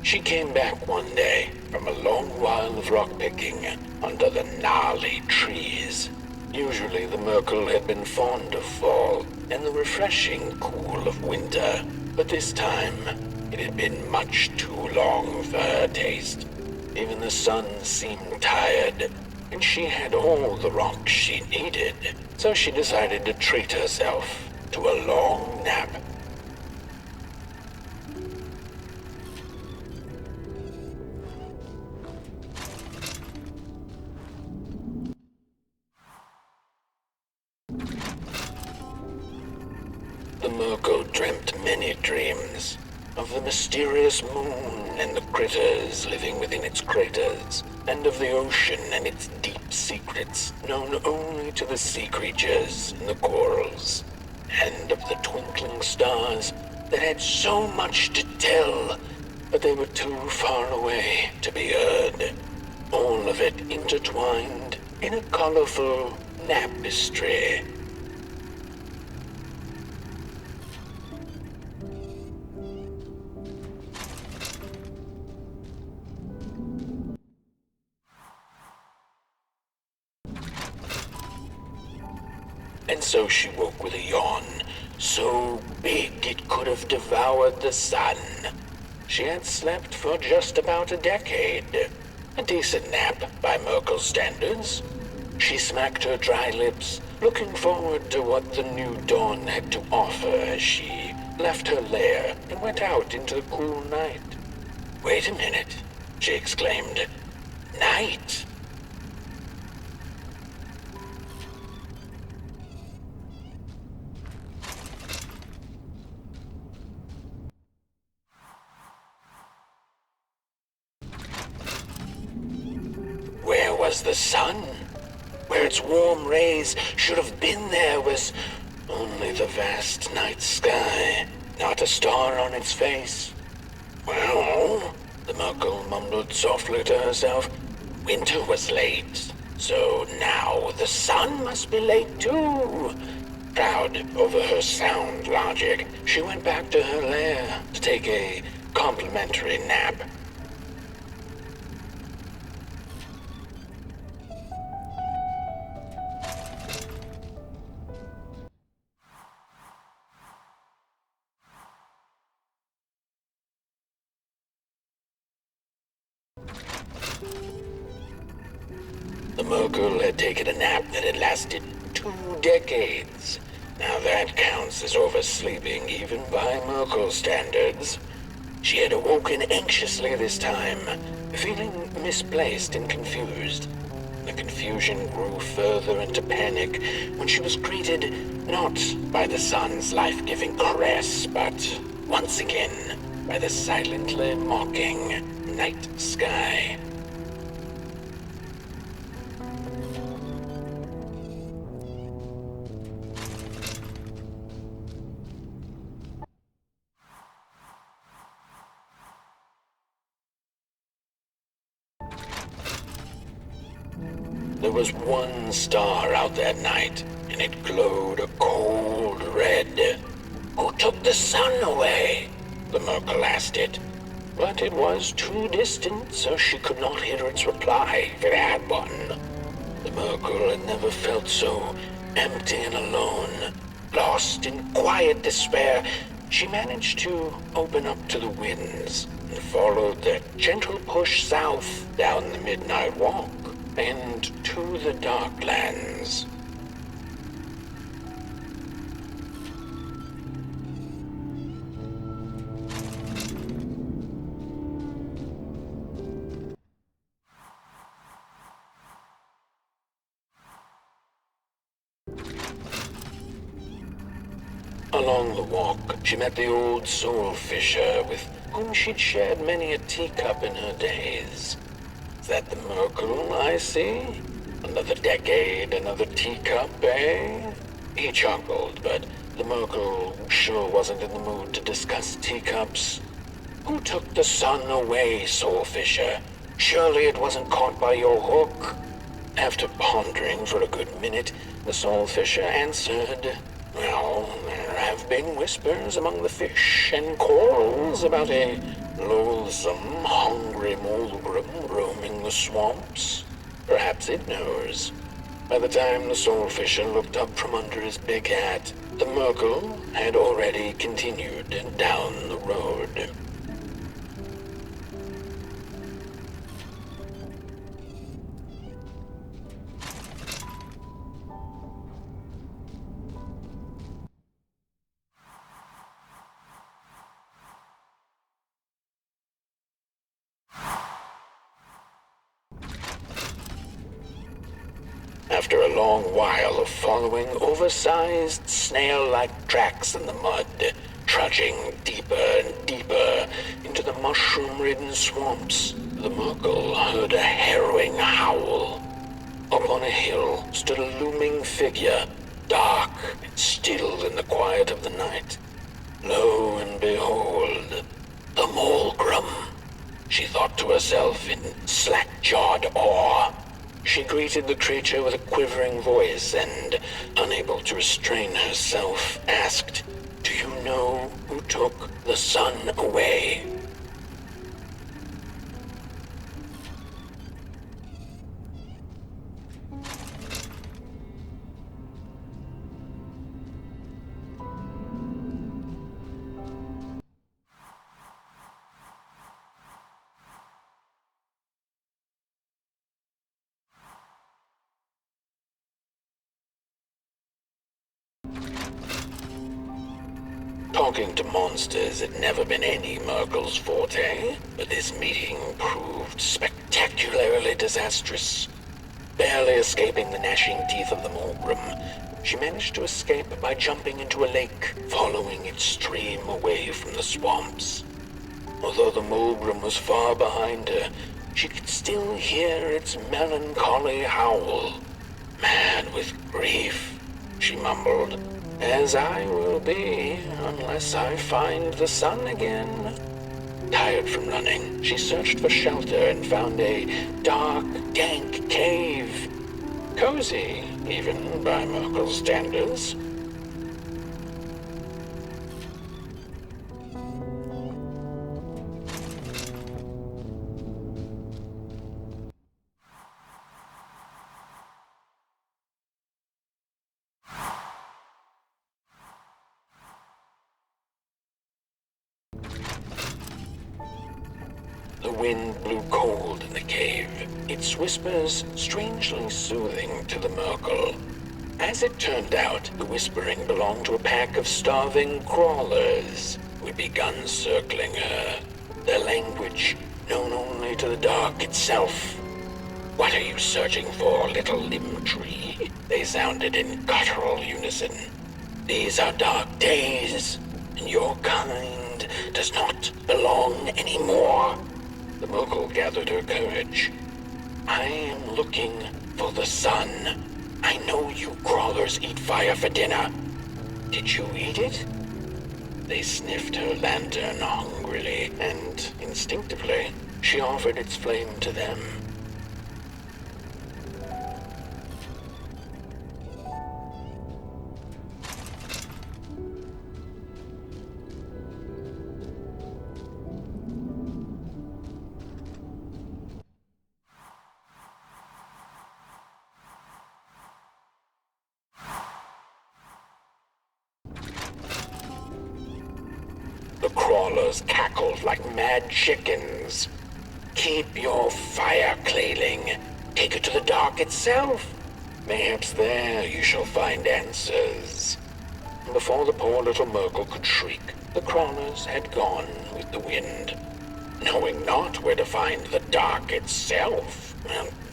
She came back one day from a long while of rock-picking under the gnarly trees. Usually the Merkel had been fond of fall and the refreshing cool of winter, but this time it had been much too long for her taste. Even the sun seemed tired, and she had all the rocks she needed, so she decided to treat herself to a long nap. The Merkel dreamt many dreams of the mysterious moon and the critters living within its craters, and of the ocean and its deep secrets known only to the sea creatures and the corals, and of the twinkling stars that had so much to tell, but they were too far away to be heard. All of it intertwined in a colorful tapestry. And so she woke with a yawn, so big it could have devoured the sun. She had slept for just about a decade. A decent nap by Merkel standards. She smacked her dry lips, looking forward to what the new dawn had to offer as she left her lair and went out into the cool night. "Wait a minute," she exclaimed. "Night?" Where was the sun? Where its warm rays should have been there was only the vast night sky, not a star on its face. Well, the Merkel mumbled softly to herself, winter was late, so now the sun must be late too. Proud over her sound logic, she went back to her lair to take a complimentary nap. The Merkel had taken a nap that had lasted 2 decades. Now that counts as oversleeping even by Merkel standards. She had awoken anxiously this time, feeling misplaced and confused. The confusion grew further into panic when she was greeted not by the sun's life-giving caress, but once again by the silently mocking night sky. There was one star out that night, and it glowed a cold red. "Who took the sun away?" the Merkel asked it. But it was too distant, so she could not hear its reply if it had one. The Merkel had never felt so empty and alone. Lost in quiet despair, she managed to open up to the winds and followed their gentle push south down the midnight walk and to the dark lands. Along the walk, she met the old soul fisher with whom she'd shared many a teacup in her days. Is that the Merkel I see? Another decade, another teacup, eh? He chuckled, but the Merkel sure wasn't in the mood to discuss teacups. Who took the sun away, soul fisher? Surely it wasn't caught by your hook. After pondering for a good minute, the soul fisher answered, well, there have been whispers among the fish and corals about a loathsome, hungry Mulgrim roaming the swamps. Perhaps it knows. By the time the soul fisher looked up from under his big hat, the Merkel had already continued down the road. After a long while of following oversized snail-like tracks in the mud, trudging deeper and deeper into the mushroom-ridden swamps, the Merkel heard a harrowing howl. Up on a hill stood a looming figure, dark and still in the quiet of the night. Lo and behold, the Mulgrim, she thought to herself in slack-jawed awe. She greeted the creature with a quivering voice and, unable to restrain herself, asked, "Do you know who took the sun away?" Talking to monsters had never been any Merkel's forte, but this meeting proved spectacularly disastrous. Barely escaping the gnashing teeth of the Mulgrim, she managed to escape by jumping into a lake, following its stream away from the swamps. Although the Mulgrim was far behind her, she could still hear its melancholy howl. Mad with grief, she mumbled, "As I will be, unless I find the sun again." Tired from running, she searched for shelter and found a dark, dank cave. Cozy, even by Merkel's standards. The wind blew cold in the cave, its whispers strangely soothing to the Merkel. As it turned out, the whispering belonged to a pack of starving crawlers who had begun circling her, their language known only to the dark itself. "What are you searching for, little limb tree?" they sounded in guttural unison. "These are dark days, and your kind does not belong anymore." The Merkel gathered her courage. "I am looking for the sun. I know you crawlers eat fire for dinner. Did you eat it?" They sniffed her lantern hungrily, and instinctively, she offered its flame to them. The crawlers cackled like mad chickens. "Keep your fire, Clayling. Take it to the dark itself. Perhaps there you shall find answers." Before the poor little Merkel could shriek, the crawlers had gone with the wind. Knowing not where to find the dark itself,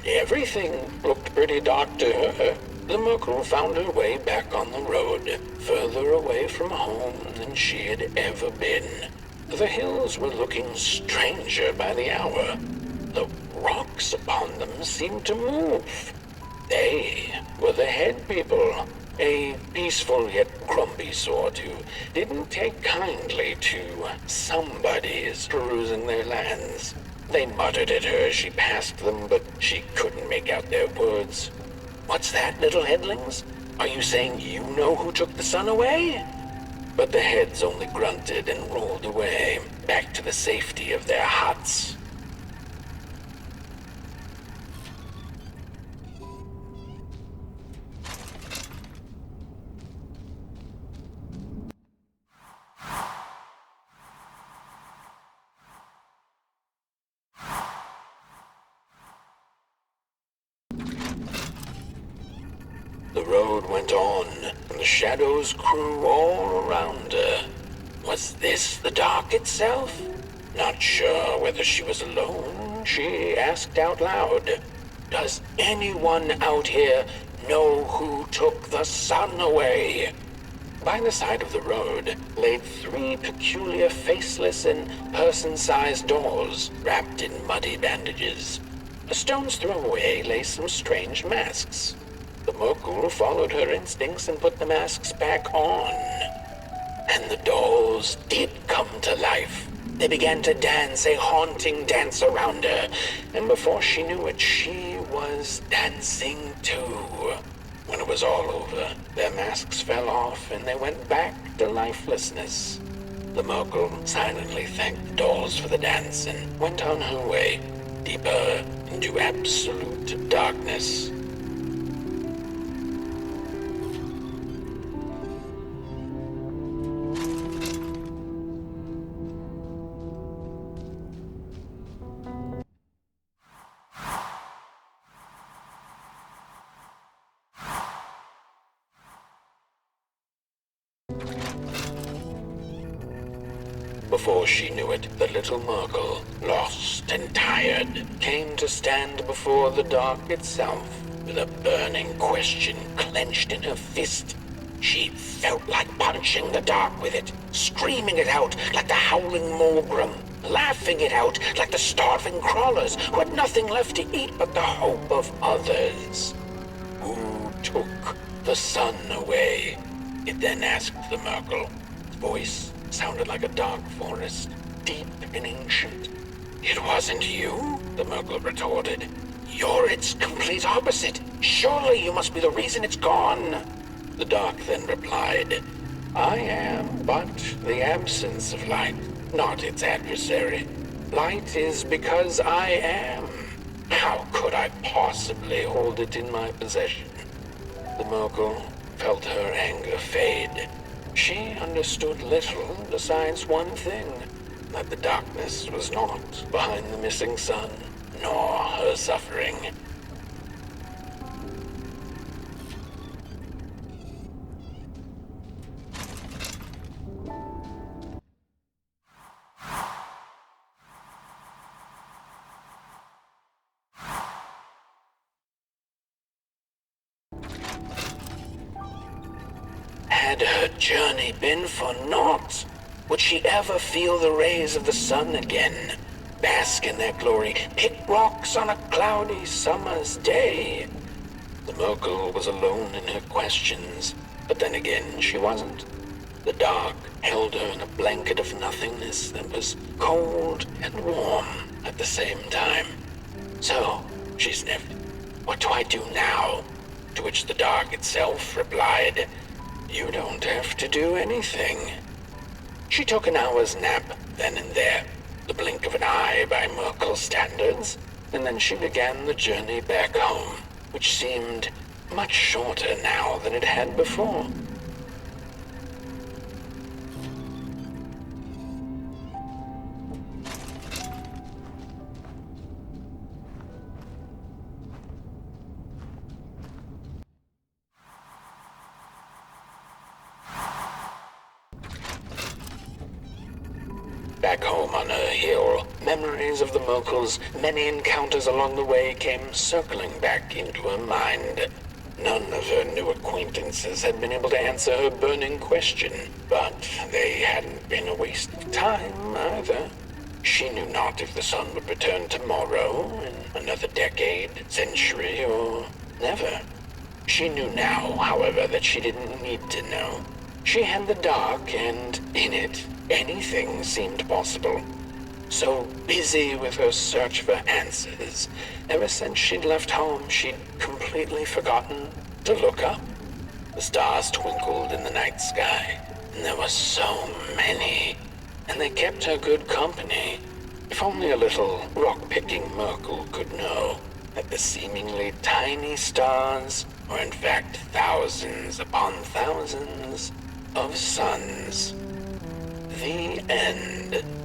everything looked pretty dark to her. The Merkle found her way back on the road, further away from home than she had ever been. The hills were looking stranger by the hour. The rocks upon them seemed to move. They were the head people, a peaceful yet grumpy sort who didn't take kindly to somebody's perusing their lands. They muttered at her as she passed them, but she couldn't make out their words. "What's that, little headlings? Are you saying you know who took the sun away?" But the heads only grunted and rolled away, back to the safety of their huts. The road went on, and the shadows grew all around her. Was this the dark itself? Not sure whether she was alone, she asked out loud, "Does anyone out here know who took the sun away?" By the side of the road lay 3 peculiar faceless and person-sized dolls wrapped in muddy bandages. A stone's throw away lay some strange masks. The Merkle followed her instincts and put the masks back on. And the dolls did come to life. They began to dance a haunting dance around her, and before she knew it, she was dancing too. When it was all over, their masks fell off and they went back to lifelessness. The Merkle silently thanked the dolls for the dance and went on her way, deeper into absolute darkness. Before she knew it, the little Merkle, lost and tired, came to stand before the dark itself, with a burning question clenched in her fist. She felt like punching the dark with it, screaming it out like the howling Morgrim, laughing it out like the starving crawlers who had nothing left to eat but the hope of others. Who took the sun away? It then asked the Merkle. Its voice sounded like a dark forest, deep and ancient. "It wasn't you," the Merkle retorted. "You're its complete opposite. Surely you must be the reason it's gone." The dark then replied, "I am but the absence of light, not its adversary. Light is because I am. How could I possibly hold it in my possession?" The Merkle felt her anger fade. She understood little besides one thing, that the darkness was not behind the missing sun, nor her suffering. Had her journey been for naught? Would she ever feel the rays of the sun again? Bask in their glory, pick rocks on a cloudy summer's day? The Merkle was alone in her questions, but then again she wasn't. The dark held her in a blanket of nothingness that was cold and warm at the same time. "So," she sniffed, "what do I do now?" To which the dark itself replied, "You don't have to do anything." She took an hour's nap then and there, the blink of an eye by Merkle standards, and then she began the journey back home, which seemed much shorter now than it had before. Back home on her hill, memories of the Merkle's many encounters along the way came circling back into her mind. None of her new acquaintances had been able to answer her burning question, but they hadn't been a waste of time either. She knew not if the sun would return tomorrow, in another decade, century, or never. She knew now, however, that she didn't need to know. She had the dark, and in it, anything seemed possible. So busy with her search for answers, ever since she'd left home, she'd completely forgotten to look up. The stars twinkled in the night sky, and there were so many, and they kept her good company. If only a little rock-picking Merkel could know that the seemingly tiny stars were in fact thousands upon thousands of suns. The end.